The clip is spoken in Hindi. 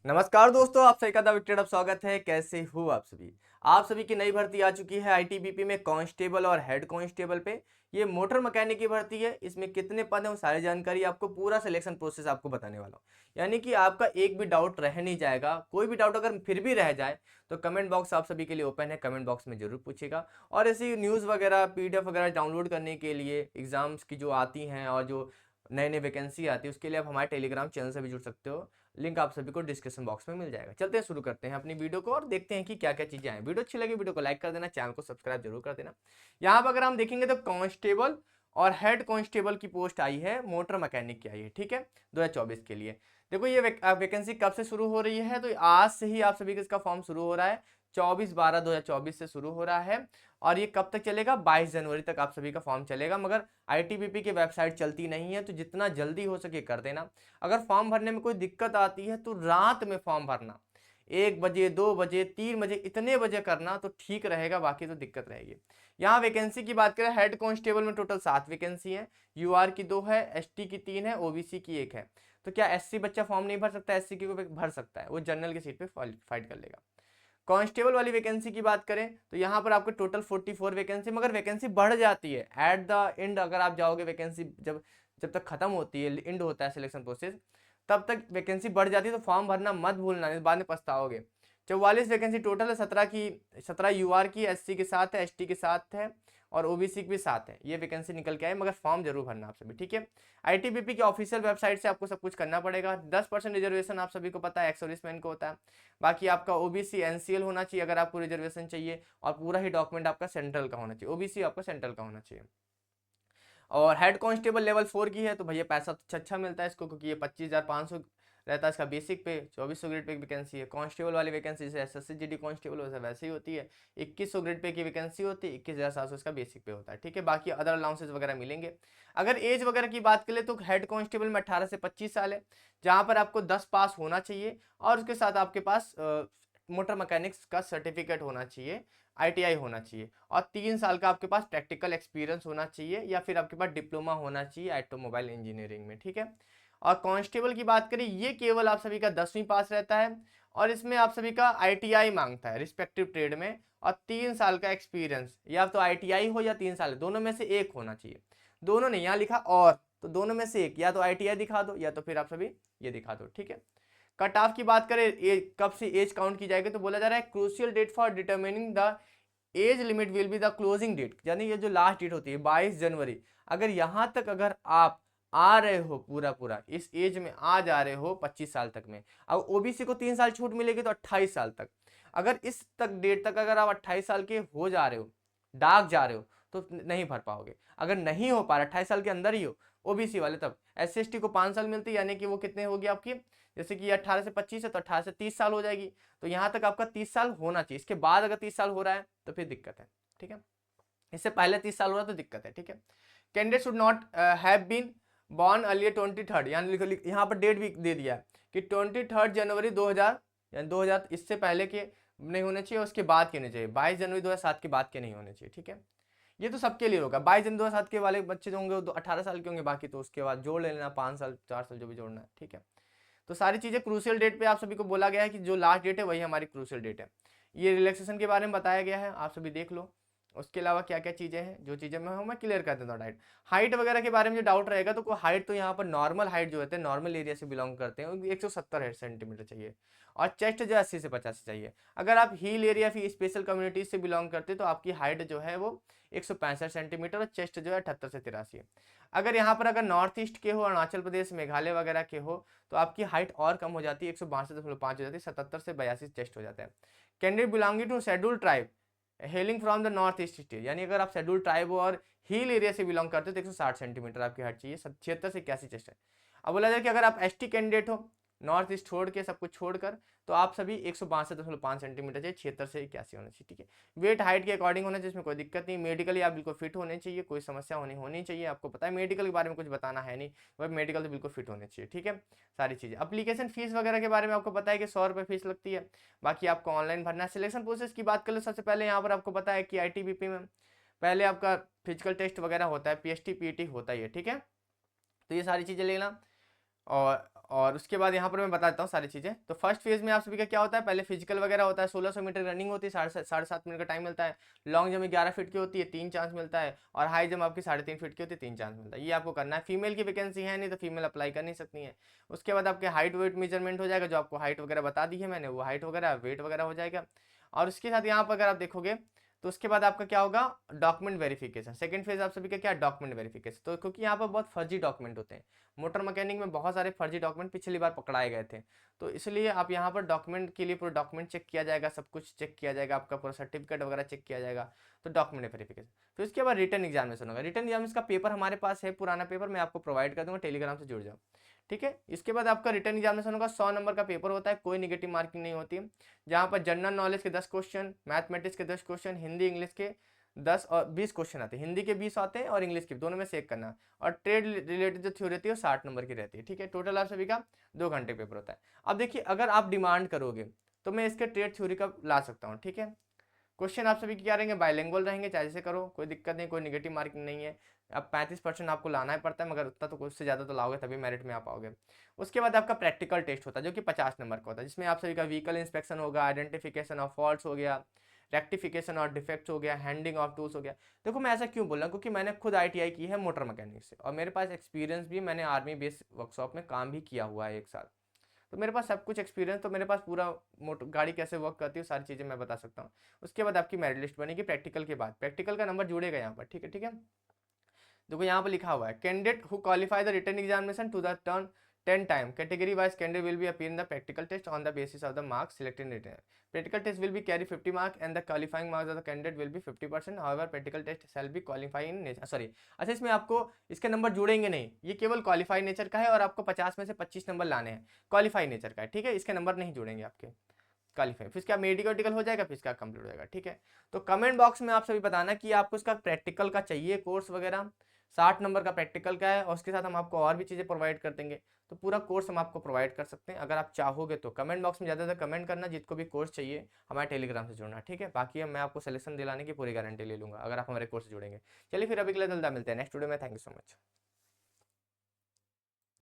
नमस्कार दोस्तों, आप सभी का द विक्टर स्वागत है। कैसे हो आप सभी की नई भर्ती आ चुकी है आईटीबीपी में कांस्टेबल और हेड कांस्टेबल पे। ये मोटर मैकेनिक की भर्ती है। इसमें कितने पद हैं वो सारी जानकारी आपको, पूरा सिलेक्शन प्रोसेस आपको बताने वाला हूँ। यानी कि आपका एक भी डाउट रह नहीं जाएगा। कोई भी डाउट अगर फिर भी रह जाए तो कमेंट बॉक्स आप सभी के लिए ओपन है, कमेंट बॉक्स में जरूर पूछेगा। और ऐसी न्यूज़ वगैरह पीडीएफ वगैरह डाउनलोड करने के लिए एग्जाम्स की जो आती हैं और जो नई नई वैकेंसी आती है उसके लिए आप हमारे टेलीग्राम चैनल से भी जुड़ सकते हो। लिंक आप सभी को डिस्क्रिप्शन बॉक्स में मिल जाएगा। चलते हैं, शुरू करते हैं अपनी वीडियो को और देखते हैं कि क्या क्या चीजें आए। वीडियो अच्छी लगी वीडियो को लाइक कर देना, चैनल को सब्सक्राइब जरूर कर देना। यहाँ पर अगर हम देखेंगे तो कांस्टेबल और हेड कांस्टेबल की पोस्ट आई है, मोटर मैकेनिक की आई है, ठीक है, 2024 के लिए। देखो ये वैकेंसी कब से शुरू हो रही है, तो आज से ही आप सभी का इसका फॉर्म शुरू हो रहा है। 24/12/2024 से शुरू हो रहा है और ये कब तक चलेगा, 22 जनवरी तक आप सभी का फॉर्म चलेगा। मगर आईटीबीपी की वेबसाइट चलती नहीं है, तो जितना जल्दी हो सके कर देना। अगर फॉर्म भरने में कोई दिक्कत आती है तो रात में फॉर्म भरना, 1 बजे 2 बजे 3 बजे इतने बजे करना तो ठीक रहेगा, बाकी तो दिक्कत रहेगी। यहाँ वैकेंसी की बात करें, हेड कांस्टेबल में टोटल 7 वैकेंसी है। यूआर की 2 है, एसटी की 3 है, ओबीसी की 1 है। तो क्या एससी बच्चा फॉर्म नहीं भर सकता? एससी की को भर सकता है, वो जनरल की सीट पे फाइट कर लेगा। कांस्टेबल वाली वैकेंसी की बात करें तो यहाँ पर आपको टोटल 44 वैकेंसी, मगर वैकेंसी बढ़ जाती है एट द एंड। अगर आप जाओगे वैकेंसी जब जब तक खत्म होती है, एंड होता है सिलेक्शन प्रोसेस, तब तक वैकेंसी बढ़ जाती है। तो फॉर्म भरना मत भूलना, इस बाद में पछताओगे। 44 वैकेंसी टोटल है। 17 यूआर की, एससी के साथ है, एसटी के साथ है और ओबीसी के भी साथ है। ये वैकेंसी निकल के आए, मगर फॉर्म जरूर भरना आप सभी, ठीक है। आईटीबीपी की ऑफिशियल वेबसाइट से आपको सब कुछ करना पड़ेगा। 10% रिजर्वेशन आप सभी को पता है, एक्स सर्विसमैन को होता है। बाकी आपका ओबीसी एनसीएल होना चाहिए अगर आपको रिजर्वेशन चाहिए, और पूरा ही डॉक्यूमेंट आपका सेंट्रल का होना चाहिए। ओबीसी आपका सेंट्रल का होना चाहिए। और हेड कांस्टेबल लेवल 4 की है, तो भैया पैसा तो अच्छा मिलता है इसको, क्योंकि ये 25,500 रहता है इसका बेसिक पे। 2400 ग्रेड पे की वैकेंसी है। कांस्टेबल वाली वैकेंसी जैसे एसएससी जीडी कांस्टेबल वैसे ही होती है। 2100 ग्रेड पे की वैकेंसी होती है, 21,700 इसका बेसिक पे होता है, ठीक है। बाकी अदर अलाउंसेस वगैरह मिलेंगे। अगर एज वगैरह की बात करें तो हेड कांस्टेबल में 18 से 25 साल है, जहाँ पर आपको 10 पास होना चाहिए और उसके साथ आपके पास मोटर मैकेनिक्स का सर्टिफिकेट होना चाहिए, आईटीआई होना चाहिए, और 3 साल का आपके पास प्रैक्टिकल एक्सपीरियंस होना चाहिए, या फिर आपके पास डिप्लोमा होना चाहिए ऑटोमोबाइल इंजीनियरिंग में, ठीक है। और कांस्टेबल की बात करें, ये केवल आप सभी का 10वीं पास रहता है और इसमें आप सभी का आईटीआई मांगता है रिस्पेक्टिव ट्रेड में, और 3 साल का एक्सपीरियंस, या तो आईटीआई हो या 3 साल, दोनों में से एक होना चाहिए। दोनों नहीं, यहाँ लिखा और, तो दोनों में से एक, या तो आईटीआई दिखा दो या तो फिर आप सभी ये दिखा दो, ठीक है। कट ऑफ की बात करें, कब से एज काउंट की जाएगी, तो बोला जा रहा है crucial date for determining the age limit will be the closing date, यानी ये जो लास्ट डेट होती है 22 जनवरी। अगर यहां तक अगर आप आ रहे हो पूरा पूरा इस एज में आ जा रहे हो 25 साल तक में, अब ओबीसी को 3 साल छूट मिलेगी तो 28 साल तक। अगर इस तक डेट तक अगर आप 28 साल के हो जा रहे हो, डाक जा रहे हो, तो नहीं भर पाओगे। अगर नहीं हो पा रहा, 28 साल के अंदर ही हो ओबीसी वाले, तब एससी को 5 साल मिलती है, यानी कि वो कितने होगी आपकी, जैसे कि 18 से 25 है तो 18 से 30 साल हो जाएगी। तो यहाँ तक आपका 30 साल होना चाहिए। इसके बाद अगर 30 साल हो रहा है तो फिर दिक्कत है, ठीक है। इससे पहले 30 साल हो रहा है तो दिक्कत है, ठीक है। Candidate should not have been born earlier 23 यहाँ पर डेट भी दे दिया है कि 23 जनवरी 2000, यानी 2000 इससे पहले के नहीं होने चाहिए, उसके बाद के नहीं चाहिए। 22 जनवरी 2007 के बाद के नहीं होने चाहिए, ठीक है। ये तो सबके लिए होगा। 22 जनवरी 2007 के वाले बच्चे जो होंगे वो 18 साल के होंगे, बाकी तो उसके बाद जोड़ ले लेना, 5 साल 4 साल जो भी जोड़ना है, ठीक है। तो सारी चीज़ें क्रूशियल डेट पे आप सभी को बोला गया है कि जो लास्ट डेट है वही हमारी क्रूशियल डेट है। ये रिलैक्सेशन के बारे में बताया गया है, आप सभी देख लो। उसके अलावा क्या क्या चीज़ें हैं, जो चीज़ें मैं क्लियर कर देता हूँ। हाइट वगैरह के बारे में जो डाउट रहेगा, तो हाइट तो यहाँ पर नॉर्मल हाइट जो होते हैं, नॉर्मल एरिया से बिलोंग करते हैं, 170 सेंटीमीटर चाहिए, और चेस्ट जो 80 से 85 चाहिए। अगर आप हिल एरिया फिर स्पेशल कम्युनिटीज से बिलोंग करते हैं तो आपकी हाइट जो है वो 165 सेंटीमीटर, और चेस्ट जो है 78 से 83 है। अगर यहाँ पर अगर नॉर्थ ईस्ट के हो, अरुणाचल प्रदेश, मेघालय वगैरह के हो, तो आपकी हाइट और कम हो जाती है, 162.5 हो जाती है, 77 से 82 चेस्ट हो जाता है। Candidate belonging to schedule tribe hailing from the north east state, यानी अगर आप शेड्यूल ट्राइब हो और हिल एरिया से बिलोंग करते हो तो 160 सेंटीमीटर आपकी हाइट चाहिए, 76 से 81 चेस्ट है। अब बोला जाए कि अगर आप एसटी कैंडिडेट हो, नॉर्थ ईस्ट छोड़ के सब कुछ छोड़कर, तो आप सभी 162.5 सेंटीमीटर चाहिए, 76 से 81 होना चाहिए, ठीक है। वेट हाइट के अकॉर्डिंग होना चाहिए, इसमें कोई दिक्कत नहीं। मेडिकली आप बिल्कुल फिट होने चाहिए, कोई समस्या होनी चाहिए। आपको पता है मेडिकल के बारे में कुछ बताना है नहीं, वह मेडिकल तो बिल्कुल फिट होने चाहिए, ठीक है। सारी चीज़ें, अप्लीकेशन फीस वगैरह के बारे में आपको पता है कि 100 रुपये फीस लगती है, बाकी आपको ऑनलाइन भरना है। सिलेक्शन प्रोसेस की बात कर लो, सबसे पहले यहाँ पर आपको पता है कि आईटीबीपी में पहले आपका फिजिकल टेस्ट वगैरह होता है, पीएसटी पीटी होता ही है, ठीक है। तो ये सारी चीज़ें लेना। और और उसके बाद यहाँ पर मैं बता देता हूँ सारी चीज़ें। तो फर्स्ट फेज में आप सभी का क्या होता है, पहले फिजिकल वगैरह होता है, 1600 मीटर रनिंग होती है, 7.5 मिनट का टाइम मिलता है। लॉन्ग जंप 11 फीट की होती है, 3 चांस मिलता है। और हाई जंप आपकी 3.5 फीट की होती है, 3 चांस मिलता है। ये आपको करना है। फीमेल की वैकेंसी है नहीं तो फीमेल अप्लाई कर नहीं सकती है। उसके बाद आपके हाइट वेट मेजरमेंट हो जाएगा, जो आपको हाइट वगैरह बता दी है मैंने, वो हाइट वगैरह वेट वगैरह हो जाएगा। और उसके साथ यहाँ पर अगर आप देखोगे तो उसके बाद आपका क्या होगा, डॉक्यूमेंट वेरिफिकेशन। सेकंड फेज आप सभी का क्या, डॉक्यूमेंट वेरिफिकेशन। तो क्योंकि यहाँ पर बहुत फर्जी डॉक्यूमेंट होते हैं, मोटर मैकेनिक में बहुत सारे फर्जी डॉक्यूमेंट पिछली बार पकड़ाए गए थे, तो इसलिए आप यहाँ पर डॉक्यूमेंट के लिए पूरा डॉक्यूमेंट चेक किया जाएगा, सब कुछ चेक किया जाएगा, आपका पूरा सर्टिफिकेट वगैरह चेक किया जाएगा। तो डॉक्यूमेंट वेरिफिकेशन। फिर उसके बाद रिटर्न एग्जामिनेशन होगा। रिटर्न एग्जामिनेशन का पेपर हमारे पास है, पुराना पेपर मैं आपको प्रोवाइड कर दूंगा, टेलीग्राम से जुड़ जाओ, ठीक है। इसके बाद आपका रिटर्न एग्जामिनेशन होगा, 100 नंबर का पेपर होता है, कोई निगेटिव मार्किंग नहीं होती है। जहाँ पर जनरल नॉलेज के 10 क्वेश्चन, मैथमेटिक्स के 10 क्वेश्चन, हिंदी इंग्लिश के 10 और 20 क्वेश्चन आते हैं। हिंदी के 20 आते हैं और इंग्लिश के दोनों में से एक करना। और ट्रेड रिलेटेड जो थ्योरी रहती है वो 60 नंबर की रहती है, ठीक है। टोटल आप सभी का 2 घंटे पेपर होता है। अब देखिए, अगर आप डिमांड करोगे तो मैं इसके ट्रेड थ्योरी का ला सकता हूँ, ठीक है। क्वेश्चन आप सभी क्या रहेंगे, बाइलिंगुअल रहेंगे, चाहे जैसे करो, कोई दिक्कत नहीं, कोई निगेटिव मार्किंग नहीं है। अब 35% आपको लाना ही पड़ता है, मगर उतना तो उससे ज़्यादा तो लाओगे तभी मेरिट में आ पाओगे। उसके बाद आपका प्रैक्टिकल टेस्ट होता है, जो कि 50 नंबर का होता है, जिसमें आप सभी का व्हीकल इंस्पेक्शन होगा, आइडेंटिफिकेशन ऑफ फॉल्ट्स हो गया, रेक्टिफिकेशन और डिफेक्ट्स हो गया, हैंडिंग ऑफ टूल्स हो गया। देखो मैं ऐसा क्यों बोल रहा हूँ, क्योंकि मैंने खुद ITI की है मोटर मैकेनिक से, और मेरे पास एक्सपीरियंस भी, मैंने आर्मी बेस वर्कशॉप में काम भी किया हुआ है 1 साल। तो मेरे पास सब कुछ एक्सपीरियंस, तो मेरे पास पूरा मोटर गाड़ी कैसे वर्क करती है सारी चीज़ें मैं बता सकता हूँ। उसके बाद आपकी मेरिट लिस्ट बनेगी प्रैक्टिकल के बाद, प्रैक्टिकल का नंबर जुड़ेगा यहाँ पर, ठीक है, ठीक है। देखो यहाँ पर लिखा हुआ है, candidate who qualify the written examination to the turn 10 time category wise candidate will be appear in the practical test on the basis of the marks selected in written. Practical test will be carry 50 mark and the qualifying marks of the candidate will be 50%। However practical test shall be qualify in nature, sorry, अच्छा इसमें आपको इसके नंबर जुड़ेंगे नहीं, ये केवल क्वालिफाई नेचर का है, और आपको 50 में से 25 नंबर लाने हैं, क्वालिफाई नेचर का है, ठीक है। इसके नंबर नहीं जुड़ेंगे आपके क्वालिफाई। फिर इसका मेडिकल हो जाएगा, फिर इसका कंप्लीट हो जाएगा, ठीक है। तो कमेंट बॉक्स में आप सभी बताना कि आपको इसका प्रैक्टिकल का चाहिए कोर्स वगैरह, 60 नंबर का प्रैक्टिकल का है, और उसके साथ हम आपको और भी चीज़ें प्रोवाइड कर देंगे। तो पूरा कोर्स हम आपको प्रोवाइड कर सकते हैं, अगर आप चाहोगे तो कमेंट बॉक्स में ज़्यादा कमेंट करना, जिसको भी कोर्स चाहिए हमारे टेलीग्राम से जुड़ना, ठीक है। बाकी मैं आपको सिलेक्शन दिलाने की पूरी गारंटी ले लूँगा अगर आप हमारे कोर्स से जुड़ेंगे। चलिए फिर अभी के लिए जल्दी मिलते हैं नेक्स्ट वीडियो में। Thank you so much.